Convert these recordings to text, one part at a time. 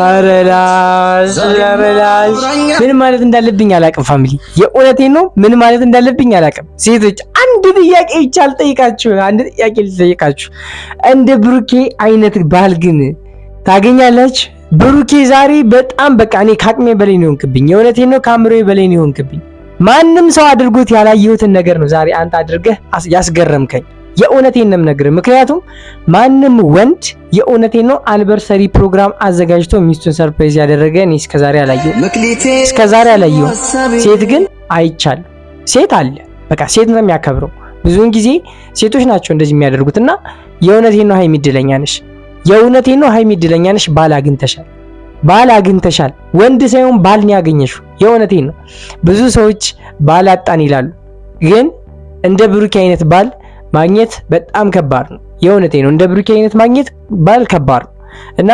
አረላሽ ምን ማለት እንዳለብኝ አላቅም። ፋሚሊ የእውነቴን ነው። ምን ማለት እንዳለብኝ አላቅም። ሴቶች አንድ ጥያቄ ብቻ አልጠይቃችሁ፣ አንድ ጥያቄ ልጠይቃችሁ። እንደ ብሩኬ አይነት ባል ግን ታገኛላችሁ? ብሩኬ ዛሬ በጣም በቃ እኔ ከአቅሜ በላይ ነው የሆንክብኝ። የእውነቴን ነው፣ ከአእምሮዬ በላይ ነው የሆንክብኝ። ማንም ሰው አድርጎት ያላየሁትን ነገር ነው ዛሬ አንተ አድርገህ ያስገረምከኝ። የእውነቴን ነው የምነግርህ። ምክንያቱም ማንም ወንድ የእውነቴን ነው አኒቨርሰሪ ፕሮግራም አዘጋጅቶ ሚስቱን ሰርፕራይዝ ያደረገ እኔ እስከዛሬ አላየሁም። ሴት ግን አይቻል። ሴት አለ በቃ ሴት ነው የሚያከብረው። ብዙውን ጊዜ ሴቶች ናቸው እንደዚህ የሚያደርጉትና የእውነቴን ነው ሀይሚ እድለኛ ነሽ። የእውነቴን ነው ሀይሚ እድለኛ ነሽ። ባል አግኝተሻል። ወንድ ሳይሆን ባል ነው ያገኘሽው። የእውነቴን ነው። ብዙ ሰዎች ባል አጣን ይላሉ፣ ግን እንደ ብሩኬ አይነት ባል ማግኘት በጣም ከባድ ነው። የእውነቴን ነው። እንደ ብሩኬ አይነት ማግኘት ባል ከባድ ነው እና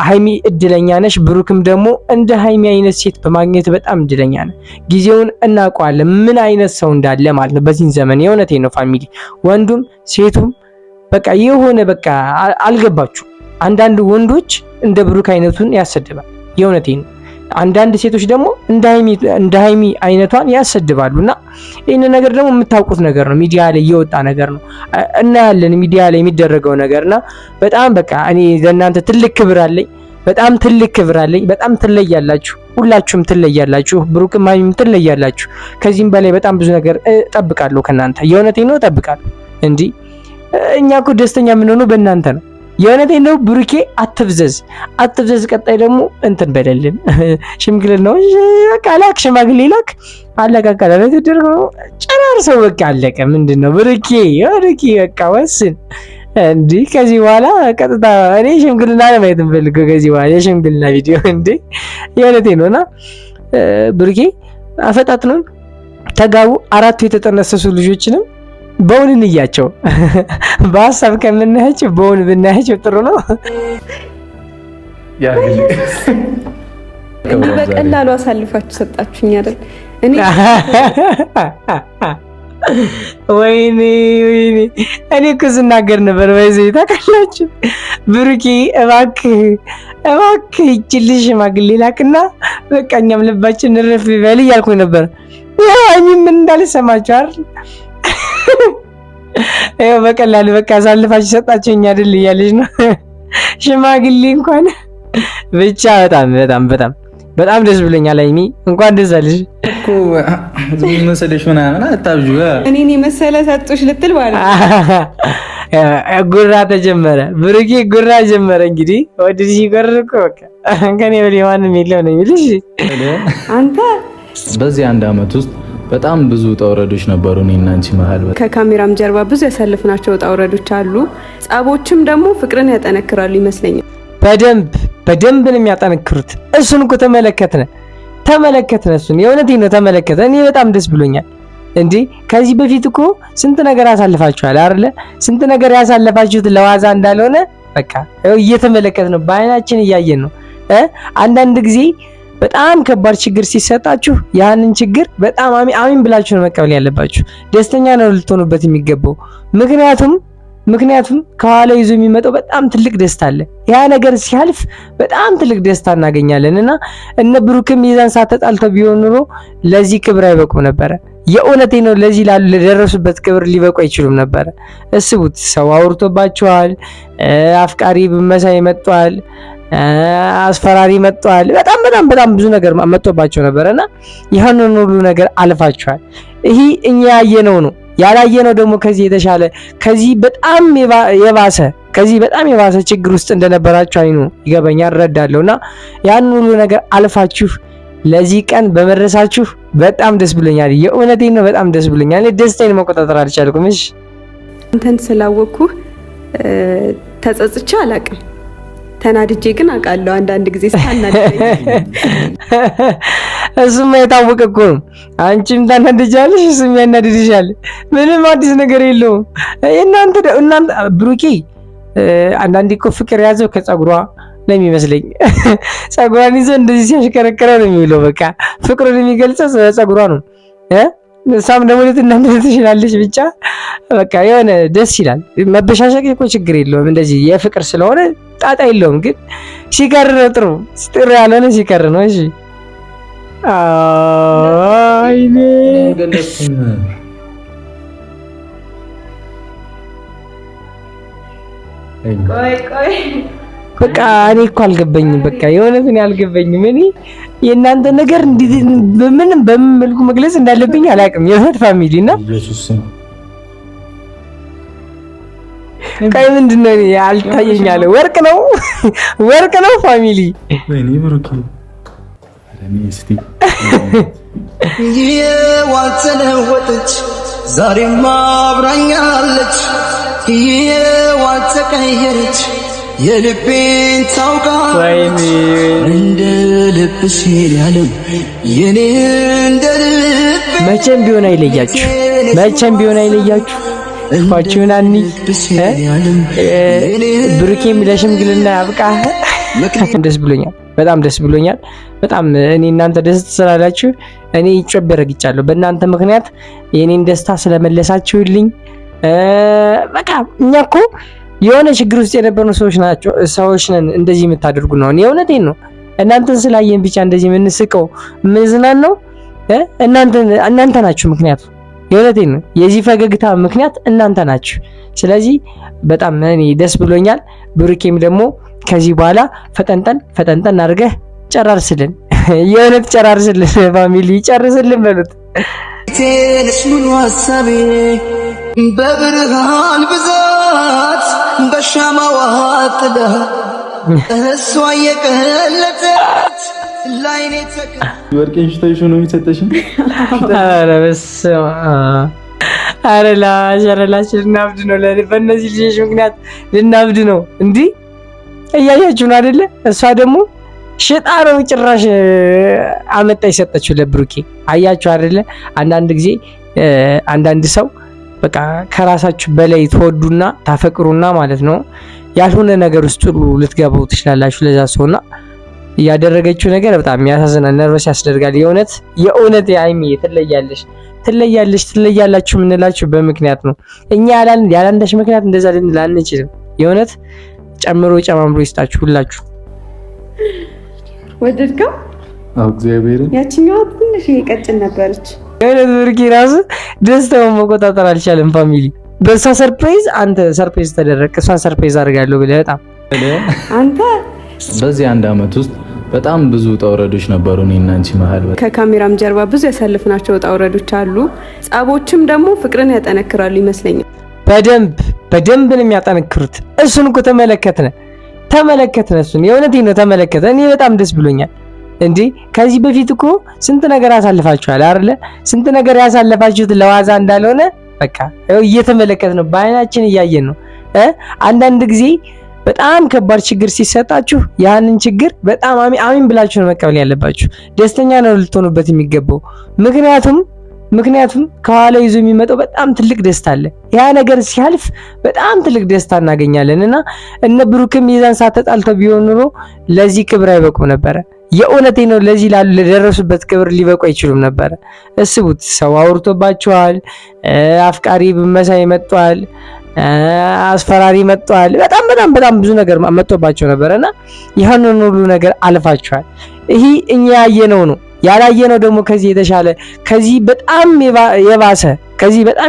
ሀይሚ እድለኛ ነሽ። ብሩክም ደግሞ እንደ ሀይሚ አይነት ሴት በማግኘት በጣም እድለኛ ነህ። ጊዜውን እናውቀዋለን ምን አይነት ሰው እንዳለ ማለት ነው በዚህ ዘመን። የእውነቴን ነው ፋሚሊ፣ ወንዱም ሴቱም በቃ የሆነ በቃ አልገባችሁ። አንዳንድ ወንዶች እንደ ብሩክ አይነቱን ያሰድባል። የእውነቴን ነው። አንዳንድ ሴቶች ደግሞ እንደ ሀይሚ አይነቷን ያሰድባሉና ይሄን ነገር ደግሞ የምታውቁት ነገር ነው። ሚዲያ ላይ የወጣ ነገር ነው እና ያለን ሚዲያ ላይ የሚደረገው ነገርና በጣም በቃ እኔ ለእናንተ ትልቅ ክብር አለኝ። በጣም ትለያላችሁ። ሁላችሁም ትለያላችሁ። ብሩክም ሀይሚም ትለያላችሁ። ከዚህም በላይ በጣም ብዙ ነገር እጠብቃለሁ ከናንተ። የእውነቴን ነው እጠብቃለሁ። እንዴ እኛ እኮ ደስተኛ የምንሆነው በእናንተ ነው። የእውነቴን ነው። ብሩኬ አትፍዘዝ። ቀጣይ ደግሞ እንትን በደልን ሽምግልና ነው በቃ ላክ፣ ሽማግሌ ላክ፣ አለቃቀለ ለተደረገ ጨራርሰው በቃ አለቀ። ምንድነው ብሩኬ በቃ ወስን። እንዴ ከዚህ በኋላ ቀጥታ እኔ ሽምግልና ነው ማየት እንፈልገው። ከዚህ በኋላ የሽምግልና ቪዲዮ እንዴ የእውነቴን ነውና ብሩኬ አፈጣጥነው ተጋቡ። አራቱ የተጠነሰሱ ልጆችንም በውን እንያቸው። በሐሳብ ከምናያቸው በውን ብናያቸው ጥሩ ነው። እንዲህ በቀላሉ አሳልፋችሁ ሰጣችሁኝ አይደል? እኔ ወይኔ እኔ እኮ ስናገር ነበር በዚህ ታውቃላችሁ። ብሩኬ እባክህ ይችልሽ ሽማግሌ ላክና በቃ እኛም ልባችን ንረፍ ይበል እያልኩኝ ነበር። እኔ ምን እንዳልሰማችሁ አይደል? ይኸው በቀላሉ በቃ አሳልፋችሁ ሰጣችሁኝ አይደል እያለች ነው ሽማግሌ እንኳን ብቻ በጣም ደስ ብሎኛል። ሀይሚ እንኳን ደስ አለሽ እኮ ምን መሰለሽ ምናምን አታብጁ። እኔ መሰለ ሰጡሽ ልትል ማለት ጉራ ተጀመረ። ብሩኬ ጉራ ጀመረ። እንግዲህ ወዲህ ይገርኩ በቃ ከኔ በላይ ማንም የለም ነው የሚልሽ አንተ። በዚህ አንድ አመት ውስጥ በጣም ብዙ ጣውረዶች ነበሩ እኔና አንቺ መሀል። ከካሜራም ጀርባ ብዙ ያሳለፍናቸው ጣውረዶች አሉ። ጻቦችም ደግሞ ፍቅርን ያጠነክራሉ ይመስለኛል። በደንብ ነው የሚያጠነክሩት። እሱን እኮ ተመለከትነ እሱን የእውነቴን ነው ተመለከተ። እኔ በጣም ደስ ብሎኛል። እንዴ ከዚህ በፊት እኮ ስንት ነገር አሳልፋችኋል አይደለ? ስንት ነገር ያሳለፋችሁት ለዋዛ እንዳልሆነ በቃ እየተመለከት ነው፣ በአይናችን እያየን ነው። አንዳንድ ጊዜ በጣም ከባድ ችግር ሲሰጣችሁ ያንን ችግር በጣም አሚን ብላችሁ ነው መቀበል ያለባችሁ። ደስተኛ ነው ልትሆኑበት የሚገባው። ምክንያቱም ከኋላ ይዞ የሚመጣው በጣም ትልቅ ደስታ አለ። ያ ነገር ሲያልፍ በጣም ትልቅ ደስታ እናገኛለንና እነ ብሩክም ይዛን ሳተጣልተው ቢሆን ኑሮ ለዚህ ክብር አይበቁም ነበረ። የእውነቴ ነው። ለዚህ ለደረሱበት ክብር ሊበቁ አይችሉም ነበረ። እስቡት፣ ሰው አውርቶባቸዋል፣ አፍቃሪ በመሳይ መጥቷል፣ አስፈራሪ መጥቷል። በጣም ብዙ ነገር መጥቶባቸው ነበርና ይሄንን ሁሉ ነገር አልፋቸዋል። ይሄ እኛ ያየነው ነው። ያላየነው ደግሞ ከዚህ የተሻለ ከዚህ በጣም የባሰ ችግር ውስጥ እንደነበራችሁ አይኑ ይገባኛል፣ እረዳለሁና ያን ሁሉ ነገር አልፋችሁ ለዚህ ቀን በመድረሳችሁ በጣም ደስ ብሎኛል። የእውነቴን ነው፣ በጣም ደስ ብሎኛል። እኔ ደስታዬን መቆጣጠር አልቻልኩም። እሺ አንተን ስላወቅኩህ ተጸጽቼ አላቅም። ተናድጄ ግን አውቃለሁ አንዳንድ ጊዜ ስታናድደኝ። እሱማ የታወቀ እኮ ነው። አንቺም ታናድጃለሽ፣ እሱም ያናድድሻል። ምንም አዲስ ነገር የለውም። እናንተ ብሩኬ አንዳንዴ እኮ ፍቅር ያዘው ከጸጉሯ ለሚመስለኝ ጸጉሯን ይዞ እንደዚህ ሲያሽከረከረ ነው የሚውለው። በቃ ፍቅሩን የሚገልጸው ጸጉሯ ነው። እሷም ደግሞ ልትናንተ ትችላለች። ብቻ በቃ የሆነ ደስ ይላል። መበሻሸቅ እኮ ችግር የለውም። እንደዚህ የፍቅር ስለሆነ ጣጣ የለውም። ግን ሲቀር ነው ጥሩ ያልሆነ ሲቀር ነው። እሺ አይኔ ቆይ በቃ እኔ እኮ አልገባኝም። በቃ የእውነትን አልገባኝም። እኔ የእናንተ ነገር በምን መልኩ መግለጽ እንዳለብኝ አላውቅም። የእውነት ፋሚሊ እና ቀይ ምንድነው አልታየኝ አለ። ወርቅ ነው ፋሚሊ። ወይኔ ብሩክ የዋልተለወጠች ዛሬም አብራኛለች። የዋልተቀየረች የልቤን ታውቃለች። እንደ ልብሽ ያለም የኔ እንደ ልብ መቼም ቢሆን አይለያችሁ። ፋችሁን አኒ ብሩኬም ለሽምግልና ያብቃህ። በጣም ደስ ብሎኛል። በጣም እኔ እናንተ ደስ ስላላችሁ እኔ ጮቤ ረግጫለሁ። በእናንተ ምክንያት የኔን ደስታ ስለመለሳችሁልኝ በቃ እኛ እኮ የሆነ ችግር ውስጥ የነበርነው ሰዎች ነን እንደዚህ የምታደርጉ ነው። እኔ እውነቴን ነው። እናንተን ስላየን ብቻ እንደዚህ የምንስቀው ምንዝናናው እናንተ ናችሁ ምክንያቱ። የእውነቴን ነው። የዚህ ፈገግታ ምክንያት እናንተ ናችሁ። ስለዚህ በጣም እኔ ደስ ብሎኛል። ብሩኬም ደግሞ ከዚህ በኋላ ፈጠንጠን አድርገህ ጨራርስልን። የእውነት ጨራርስልን። ፋሚሊ ጨርስልን በሉት። ቴንሽ ሙሉ ሀሳቤ በብርሃን ብዛት በሻማዋ ጥላ እሷ የቀለጠች ላይኔ ተካ ወርቄን ሽታይሽ ነው የሚሰጠሽኝ። ኧረ በስመ አብ። ኧረ ላሽረላችን ልናብድ ነው። በእነዚህ ልጆች ምክንያት ልናብድ ነው። እንዲህ እያያችሁ ነው አይደለ? እሷ ደግሞ ሽጣ ነው ጭራሽ አመጣ የሰጠችው ለብሩኬ። አያችሁ አይደለ? አንዳንድ ጊዜ አንዳንድ ሰው በቃ ከራሳችሁ በላይ ተወዱና ታፈቅሩና ማለት ነው ያልሆነ ነገር ውስጥ ሁሉ ልትገባው ትችላላችሁ ለዛ ሰውና ያደረገችው ነገር በጣም ያሳዝናል፣ ነርቨስ ያስደርጋል። የእውነት የሀይሚ ትለያላችሁ የምንላችሁ በምክንያት ነው። እኛ ያላንዳች ምክንያት እንደዛ ልንል አንችልም። የእውነት ጨማምሮ ይስጣችሁ ሁላችሁ። ወደድከው? አው እግዚአብሔርን ያቺኛዋ ትንሽ ቀጭን ነበረች። የእውነት ብሩኬ ራሱ ደስታውን መቆጣጠር አልቻለም። ፋሚሊ በእሷ ሰርፕራይዝ አንተ ሰርፕራይዝ ተደረግ፣ እሷን ሰርፕራይዝ አድርጋለሁ ብለህ በጣም አንተ በዚህ አንድ አመት ውስጥ በጣም ብዙ ውጣ ውረዶች ነበሩ እኔና አንቺ መሀል። ከካሜራም ጀርባ ብዙ ያሳለፍናቸው ውጣ ውረዶች አሉ። ጸቦችም ደግሞ ፍቅርን ያጠነክራሉ ይመስለኛል። በደንብ ነው የሚያጠነክሩት። እሱን እኮ ተመለከትነ እሱን የእውነቴን ነው ተመለከተ። እኔ በጣም ደስ ብሎኛል። እንዴ ከዚህ በፊት እኮ ስንት ነገር ያሳልፋችኋል አይደለ? ስንት ነገር ያሳለፋችሁት ለዋዛ እንዳልሆነ በቃ እየተመለከት ነው፣ በአይናችን እያየን ነው። አንዳንድ ጊዜ በጣም ከባድ ችግር ሲሰጣችሁ ያንን ችግር በጣም አሚን ብላችሁ ነው መቀበል ያለባችሁ። ደስተኛ ነው ልትሆኑበት የሚገባው። ምክንያቱም ከኋላ ይዞ የሚመጣው በጣም ትልቅ ደስታ አለ። ያ ነገር ሲያልፍ በጣም ትልቅ ደስታ እናገኛለን እና እነ ብሩክም የዛን ሰዓት ተጣልተው ቢሆን ኖሮ ለዚህ ክብር አይበቁም ነበረ። የእውነቴ ነው። ለዚህ ለደረሱበት ክብር ሊበቁ አይችሉም ነበረ። እስቡት፣ ሰው አውርቶባቸዋል፣ አፍቃሪ መሳይ መጥቷል፣ አስፈራሪ መጥቷል፣ በጣም ብዙ ነገር መጥቶባቸው ነበርና ይሄንን ሁሉ ነገር አልፋቸዋል። ይሄ እኛ ያየነው ነው። ያላየነው ደግሞ ከዚህ የተሻለ ከዚህ በጣም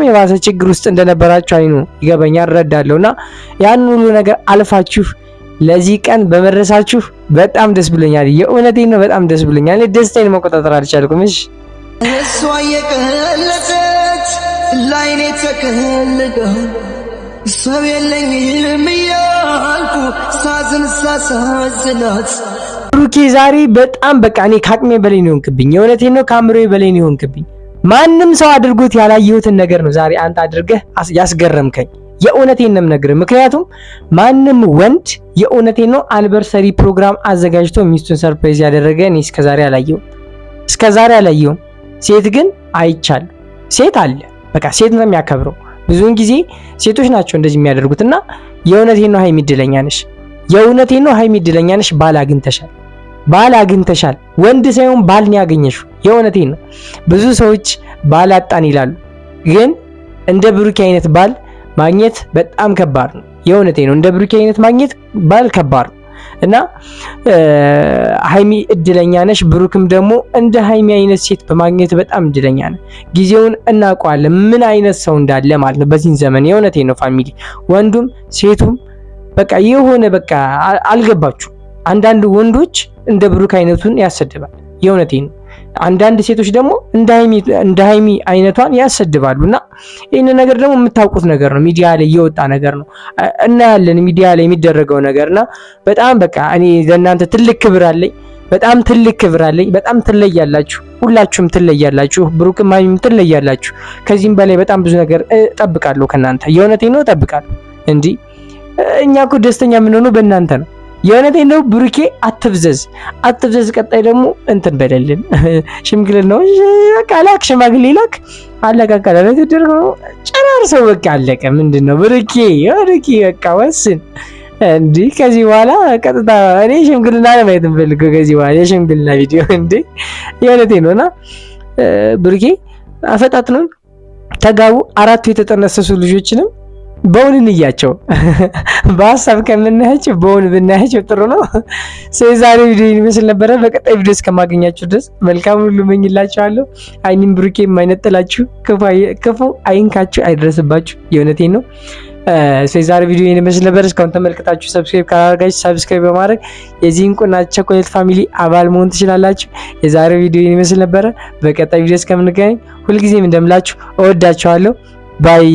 የባሰ ችግር ውስጥ እንደነበራችሁ አይኑ ይገበኛል፣ እረዳለሁና ያን ሁሉ ነገር አልፋችሁ ለዚህ ቀን በመድረሳችሁ በጣም ደስ ብሎኛል። የእውነቴን ነው፣ በጣም ደስ ብሎኛል። ደስታዬን መቆጣጠር አልቻልኩም። እሷ የቀለጠች ላይኔ ተከለደ ሰው የለኝም እያልኩ ሳዝን ሳሳዝናት ብሩኬ ዛሬ በጣም በቃ እኔ ከአቅሜ በላይ ነው የሆንክብኝ። የእውነቴን ነው፣ ከአእምሮዬ በላይ ነው የሆንክብኝ። ማንም ሰው አድርጎት ያላየሁትን ነገር ነው ዛሬ አንተ አድርገህ ያስገረምከኝ። የእውነቴን ነው የምነግርህ። ምክንያቱም ማንም ወንድ የእውነቴን ነው አኒቨርሰሪ ፕሮግራም አዘጋጅቶ ሚስቱን ሰርፕራይዝ ያደረገ እኔ እስከዛሬ አላየሁም። ሴት ግን አይቻልም። ሴት አለ፣ በቃ ሴት ነው የሚያከብረው። ብዙውን ጊዜ ሴቶች ናቸው እንደዚህ የሚያደርጉትና የእውነቴን ነው ሀይሚ እድለኛ ነሽ። የእውነቴን ነው ሀይሚ እድለኛ ነሽ። ባል አግኝተሻል። ወንድ ሳይሆን ባል ነው ያገኘሽው። የእውነቴን ነው። ብዙ ሰዎች ባል አጣን ይላሉ፣ ግን እንደ ብሩኬ አይነት ባል ማግኘት በጣም ከባድ ነው። የእውነቴ ነው። እንደ ብሩኬ አይነት ማግኘት ባል ከባድ እና ሃይሚ እድለኛ ነሽ፣ ብሩክም ደግሞ እንደ ሃይሚ አይነት ሴት በማግኘት በጣም እድለኛ ነህ። ጊዜውን እናውቀዋለን ምን አይነት ሰው እንዳለ ማለት ነው በዚህ ዘመን። የእውነቴ ነው ፋሚሊ፣ ወንዱም ሴቱም በቃ የሆነ በቃ አልገባችሁ። አንዳንድ ወንዶች እንደ ብሩክ አይነቱን ያሰድባል። የእውነቴ ነው። አንዳንድ ሴቶች ደግሞ እንደ ሃይሚ አይነቷን ያሰድባሉ። እና ይህን ነገር ደግሞ የምታውቁት ነገር ነው፣ ሚዲያ ላይ የወጣ ነገር ነው፣ እናያለን ሚዲያ ላይ የሚደረገው ነገርና በጣም በቃ እኔ ለእናንተ ትልቅ ክብር አለኝ፣ በጣም ትልቅ ክብር አለኝ። በጣም ትለያላችሁ፣ ሁላችሁም ትለያላችሁ፣ ብሩክም ሃይሚም ትለያላችሁ። ከዚህም በላይ በጣም ብዙ ነገር እጠብቃለሁ ከእናንተ። የእውነቴ ነው እጠብቃለሁ። እንዲህ እኛ እኮ ደስተኛ የምንሆነው በእናንተ ነው። የእውነቴን ነው። ብሩኬ አትፍዘዝ። ቀጣይ ደግሞ እንትን በደልን ሽምግልና ነው በቃ ላክ፣ ሽማግሌ ላክ፣ አለቃቀለ ለተደረገው ጨራርሰው በቃ አለቀ። ምንድነው ብሩኬ በቃ ወስን። እንዲህ ከዚህ በኋላ ቀጥታ እኔ ሽምግልና ነው ማየት የምፈልገው ከዚህ በኋላ የሽምግልና ቪዲዮ። እንዲህ የእውነቴን ነውና ብሩኬ አፈጣጥነን ተጋቡ። 4 የተጠነሰሱ ልጆችንም በውን እንያቸው። በሀሳብ ከምናያቸው በውን ብናያቸው ጥሩ ነው። ዛሬ ቪዲዮ ይመስል ነበረ። በቀጣይ ቪዲዮ እስከማገኛችሁ ድረስ መልካም ሁሉ እመኝላችኋለሁ። ሃይሚም ብሩኬ የማይነጥላችሁ ክፉ አይንካችሁ፣ አይድረስባችሁ። የእውነቴን ነው። ዛሬ ቪዲዮ ይመስል ነበር። እስካሁን ተመልክታችሁ ሰብስክራይብ ካላደረጋችሁ ሰብስክራይብ በማድረግ የዚህ እንቁና ቸኮሌት ፋሚሊ አባል መሆን ትችላላችሁ። የዛሬው ቪዲዮ ይመስል ነበረ። በቀጣይ ቪዲዮ እስከምንገናኝ ሁልጊዜም እንደምላችሁ እወዳችኋለሁ። ባይ